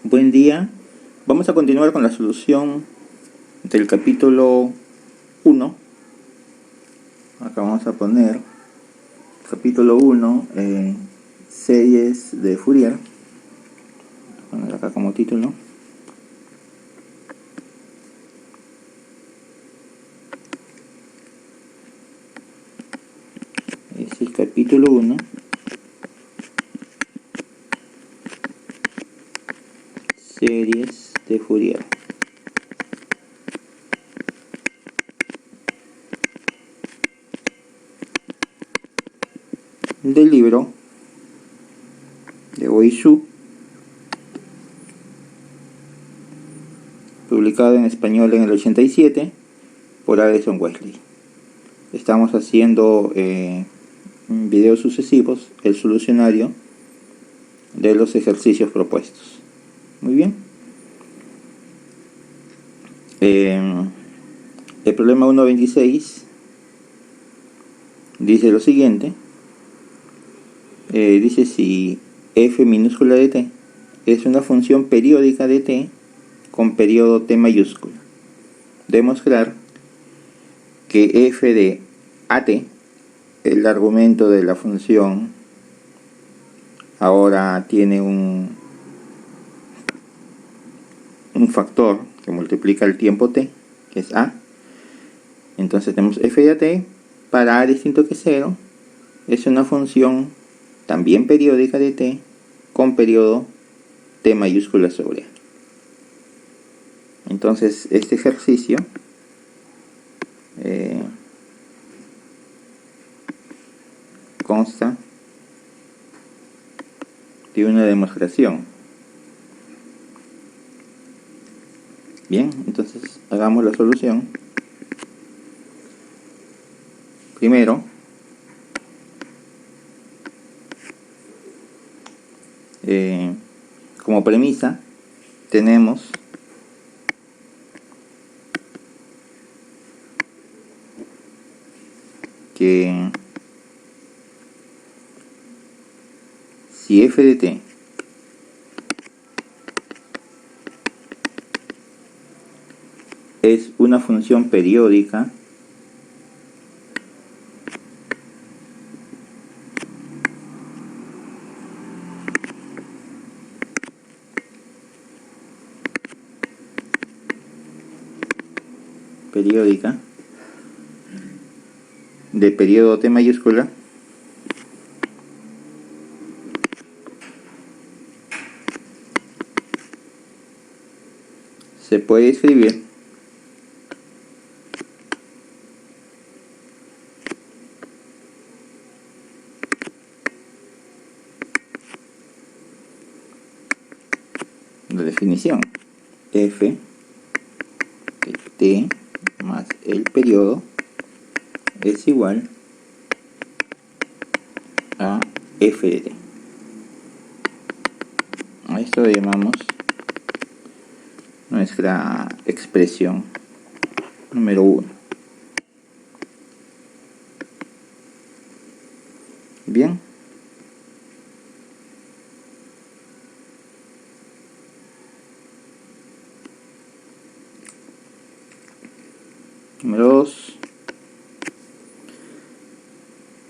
Buen día. Vamos a continuar con la solución del capítulo 1. Acá vamos a poner capítulo 1, series de Fourier. Voy a poner acá como título. Es el capítulo 1. Series de Fourier. Del libro de Oisu, publicado en español en el 87 por Addison Wesley. Estamos haciendo videos sucesivos el solucionario de los ejercicios propuestos. Muy bien. El problema 1.26 dice lo siguiente. Dice si f minúscula de t es una función periódica de t con periodo t mayúscula. Demostrar que f de at, el argumento de la función, ahora tiene un factor que multiplica el tiempo t, que es a. Entonces tenemos f de at para a distinto que 0. Es una función también periódica de t con periodo t mayúscula sobre a. Entonces este ejercicio consta de una demostración. Bien, entonces hagamos la solución. Primero, como premisa tenemos que si f de t es una función periódica, de periodo t mayúscula, se puede escribir la definición: f de t más el periodo es igual a f de t. A esto le llamamos nuestra expresión número 1. Bien. Número 2.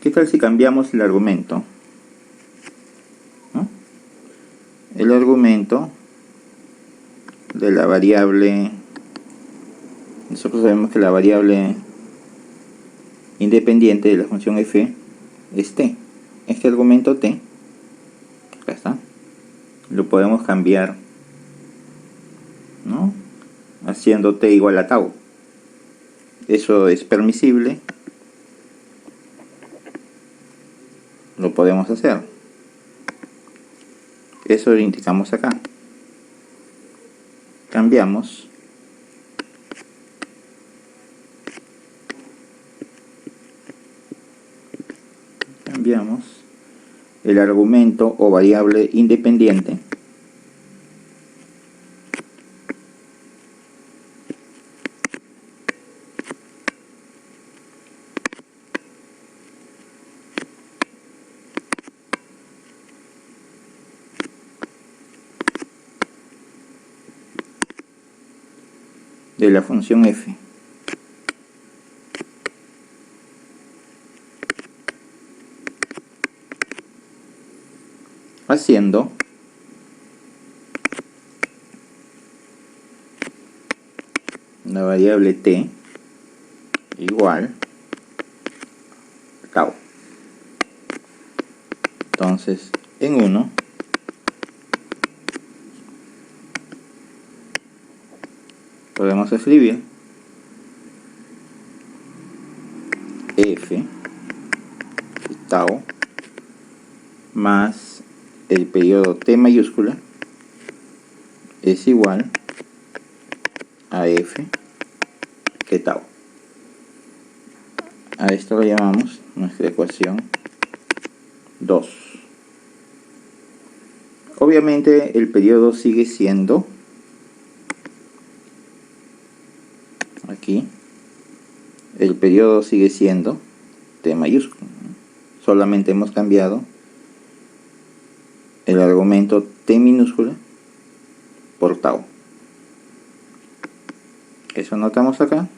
¿Qué tal si cambiamos el argumento? ¿No? El argumento de la variable, nosotros sabemos que la variable independiente de la función f es t. Este argumento t, acá está, lo podemos cambiar, ¿no?, haciendo t igual a tau. Eso es permisible, lo podemos hacer. Eso lo indicamos acá. Cambiamos el argumento o variable independiente de la función f. Haciendo la variable t igual tau. Entonces, en 1 podemos escribir f tau más el periodo t mayúscula es igual a f que tau. A esto lo llamamos nuestra ecuación 2. Obviamente el periodo sigue siendo, aquí, el periodo sigue siendo t mayúscula. Solamente hemos cambiado el argumento t minúscula por tau. Eso notamos acá.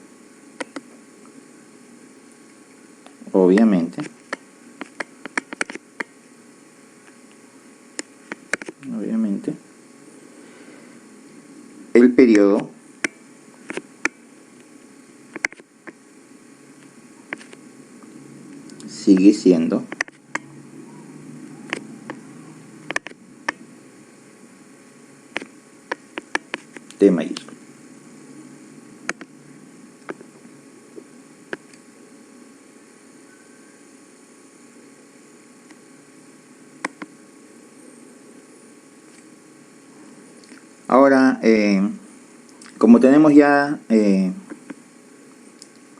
Obviamente el periodo sigue siendo t mayúscula. Ahora, como tenemos ya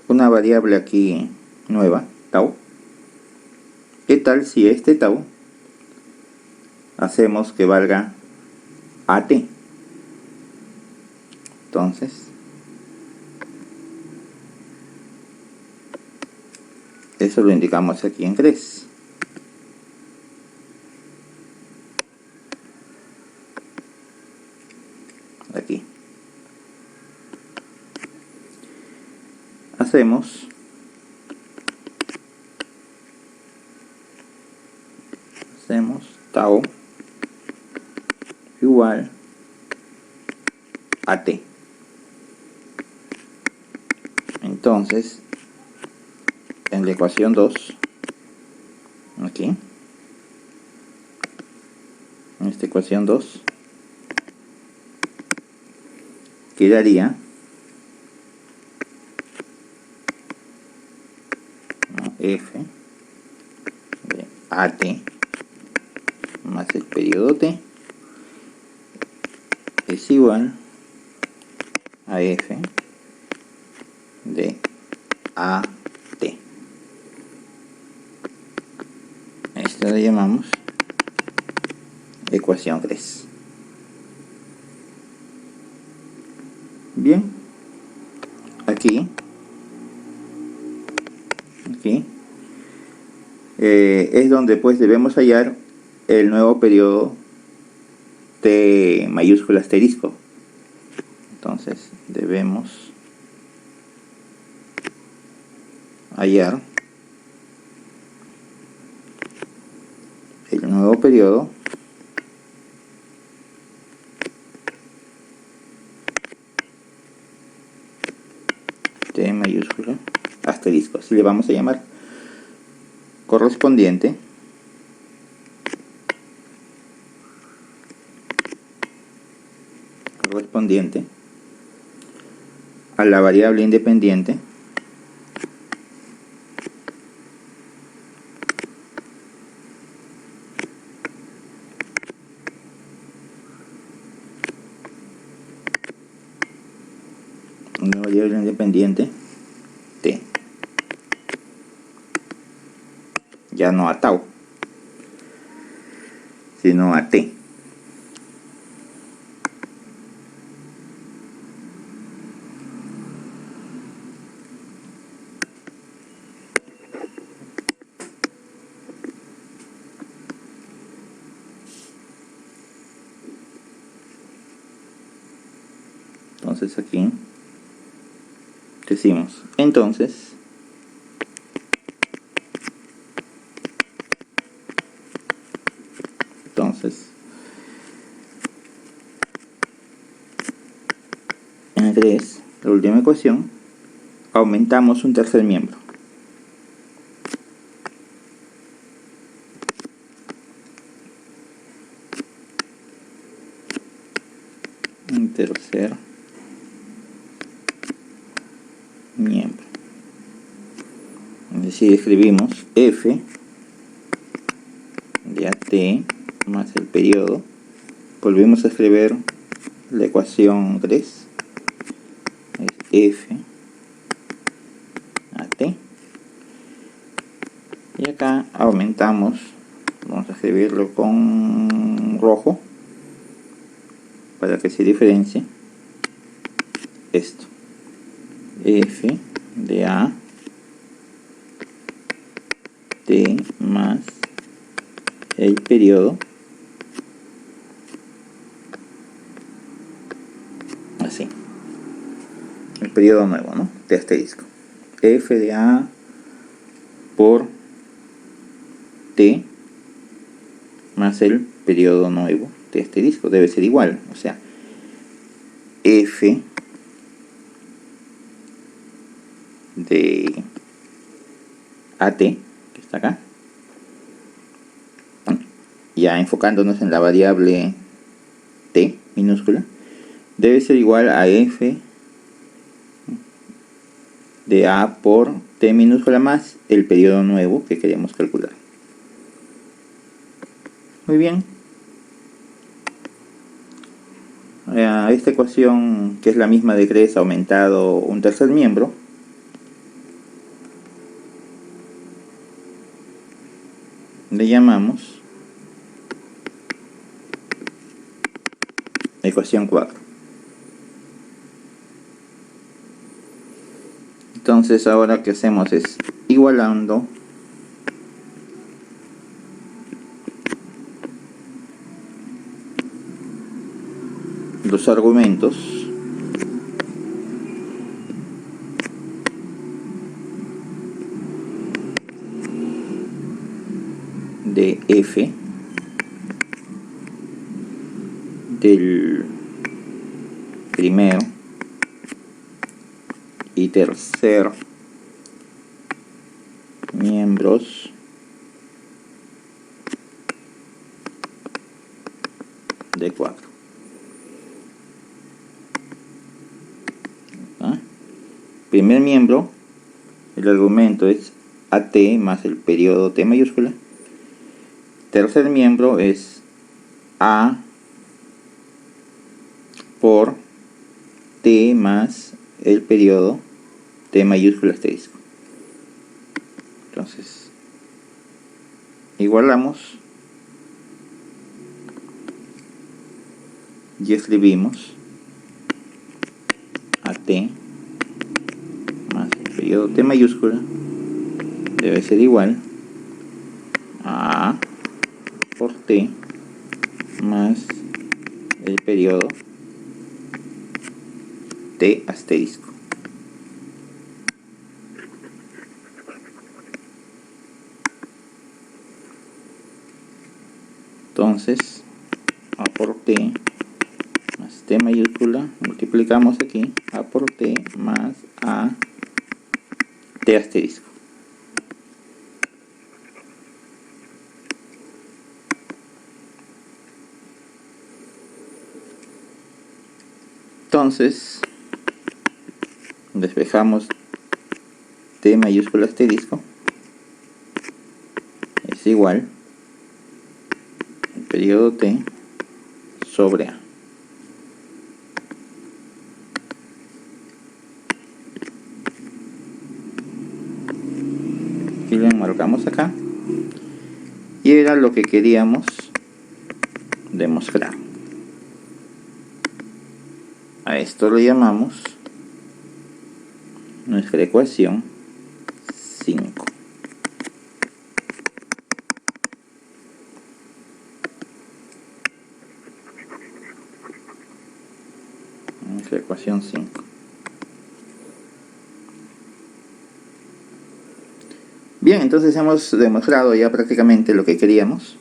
una variable aquí nueva, tau, ¿qué tal si este tau hacemos que valga at? Entonces, eso lo indicamos aquí en 3. Aquí. Hacemos tau igual a t. Entonces, en la ecuación 2, aquí, en esta ecuación 2, quedaría f de at más el periodo t es igual a f de at. Esto lo llamamos ecuación 3. Bien, aquí es donde pues debemos hallar el nuevo periodo t mayúscula asterisco. Entonces debemos hallar el nuevo periodo t mayúscula asterisco, así le vamos a llamar, correspondiente a la variable independiente t, ya no a tau, sino a t. Entonces aquí decimos, entonces en 3, la última ecuación, aumentamos un tercer miembro. Un tercer miembro. Es decir, escribimos f de AT más el periodo. Volvemos a escribir la ecuación 3. Es f AT. Y acá aumentamos, vamos a escribirlo con rojo para que se diferencie esto. F de A T más el periodo, así, el periodo nuevo, ¿no? De asterisco. F de A por T más el periodo nuevo de asterisco debe ser igual, o sea, F de AT, que está acá, ya enfocándonos en la variable T minúscula, debe ser igual a F de A por T minúscula más el periodo nuevo que queremos calcular. Muy bien. A esta ecuación, que es la misma de 3 aumentado un tercer miembro, le llamamos ecuación 4. Entonces ahora que hacemos es igualando los argumentos de f del primero y tercer miembros de 4. Primer miembro, el argumento es AT más el periodo T mayúscula. Tercer miembro es A por T más el periodo T mayúscula asterisco. Entonces, igualamos y escribimos AT más el periodo T mayúscula debe ser igual a A por T más el periodo T asterisco. Entonces, A por T más T mayúscula, multiplicamos aquí, A por T más A T asterisco. Entonces, despejamos T mayúscula asterisco, es igual el periodo T sobre A. Y lo enmarcamos acá. Y era lo que queríamos demostrar. A esto lo llamamos nuestra ecuación 5. Nuestra ecuación 5. Bien, entonces hemos demostrado ya prácticamente lo que queríamos,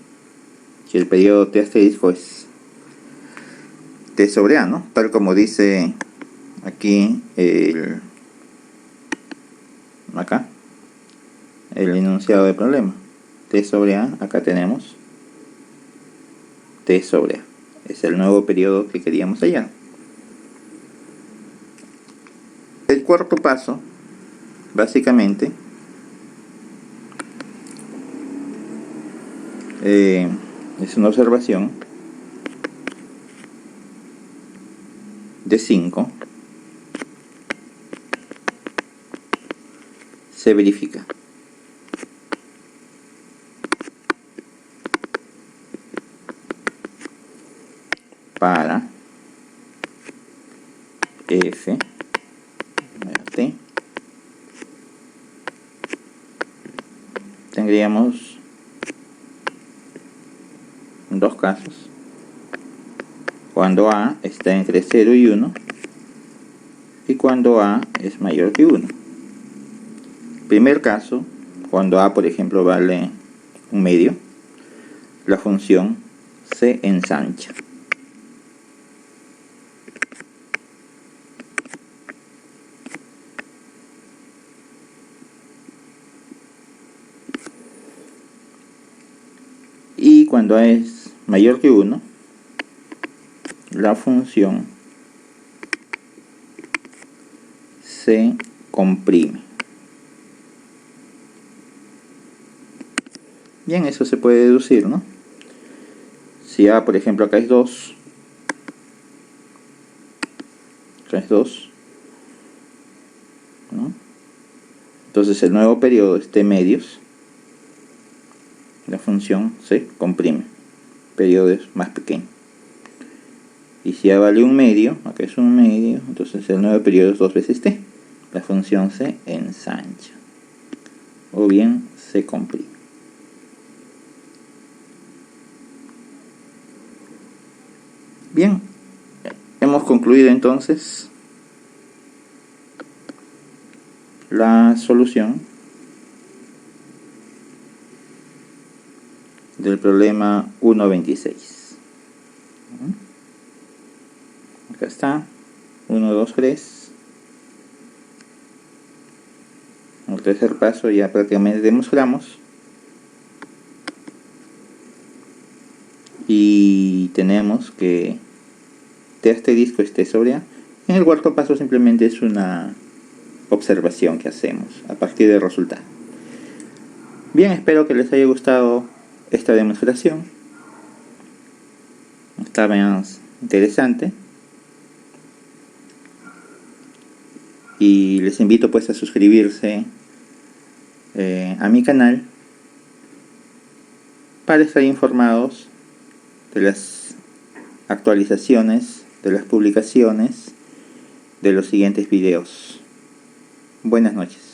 que el periodo T asterisco es T sobre A, ¿no? Tal como dice aquí acá el enunciado del problema. T sobre A, acá tenemos T sobre A. Es el nuevo periodo que queríamos hallar. El cuarto paso, básicamente, es una observación de 5. Se verifica. Para F T tendríamos dos casos. Cuando A está entre 0 y 1 y cuando A es mayor que 1. Primer caso, cuando A por ejemplo vale 1/2, la función se ensancha. Y cuando A es mayor que 1, la función se comprime. Bien, eso se puede deducir, ¿no? Si A, por ejemplo, acá es 2, ¿no? Entonces el nuevo periodo es T medios, la función se comprime, periodo es más pequeño. Y si A vale 1/2, acá es 1/2, entonces el nuevo periodo es 2 veces T, la función se ensancha, o bien se comprime. Bien, hemos concluido entonces la solución del problema 1.26. Acá está, 1, 2, 3. El tercer paso ya prácticamente demostramos. Y tenemos que T asterisco es T sobre A. En el cuarto paso simplemente es una observación que hacemos a partir del resultado. Bien, espero que les haya gustado esta demostración. Está bien interesante. Y les invito pues a suscribirse a mi canal para estar informados de las actualizaciones, de las publicaciones de los siguientes videos. Buenas noches.